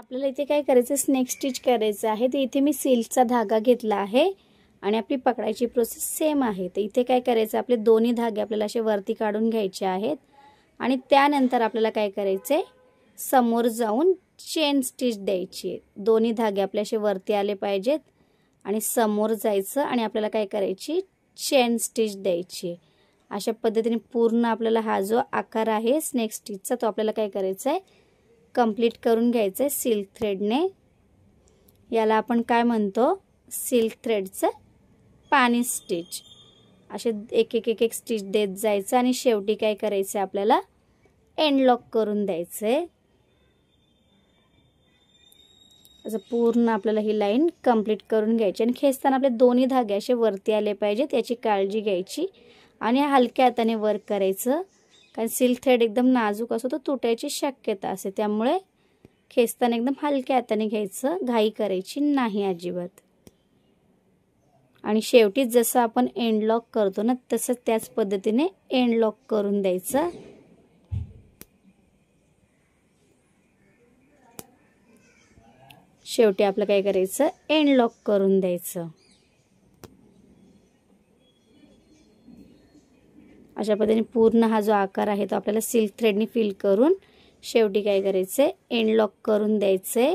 आपल्याला इथे काय करायचं, स्नेक स्टिच करायचं आहे। तर इथे मी सिल्कचा धागा घेतला आहे आणि आपली पकडायची प्रोसेस सेम आहे। तर इथे काय करायचं, आपले दोन्ही धागे आपल्याला असे वरती काढून घ्यायचे आहेत आणि त्यानंतर आपल्याला काय करायचे, समोर जाऊन चेन स्टिच द्यायची। दोन्ही धागे आपले असे वरती आले पाहिजेत आणि समोर जायचं आणि आपल्याला काय करायची, चेन स्टिच द्यायची। अशा पद्धतीने पूर्ण आपल्याला हा जो आकार आहे स्नेक स्टिचचा तो आपल्याला काय करायचा आहे, कंप्लीट करून घ्यायचं आहे सिल्क थ्रेडने। याला आपण काय म्हणतो, सिल्क थ्रेडचं पानी स्टिच। असे एक एक एक एक स्टिच देत जायचं आणि शेवटी काय करायचं, आपल्याला एंड लॉक करून द्यायचं। असं पूर्ण आपल्याला ही लाईन कंप्लीट करून घ्यायची आणि खेचताना आपले दोन्ही धागे असे वरती आले पाहिजेत याची काळजी घ्यायची आणि हलक्या हाताने वर्क करायचं, कारण सिल्क थ्रेड एकदम नाजूक असतो, तो तुटायची शक्यता असते। त्यामुळे खेचताना एकदम हलक्या हाताने घ्यायचं, घाई करायची नाही अजिबात। आणि शेवटी जसं आपण एंड लॉक करतो ना, तसं त्याच पद्धतीने एंड लॉक करून द्यायचं। शेवटी आपलं काय करायचं, एंड लॉक करून द्यायचं। अशा पद्धतीने पूर्ण हा जो आकार आहे तो आपल्याला सिल्क थ्रेडने फिल करून शेवटी काय करायचं, एंड लॉक करून द्यायचं।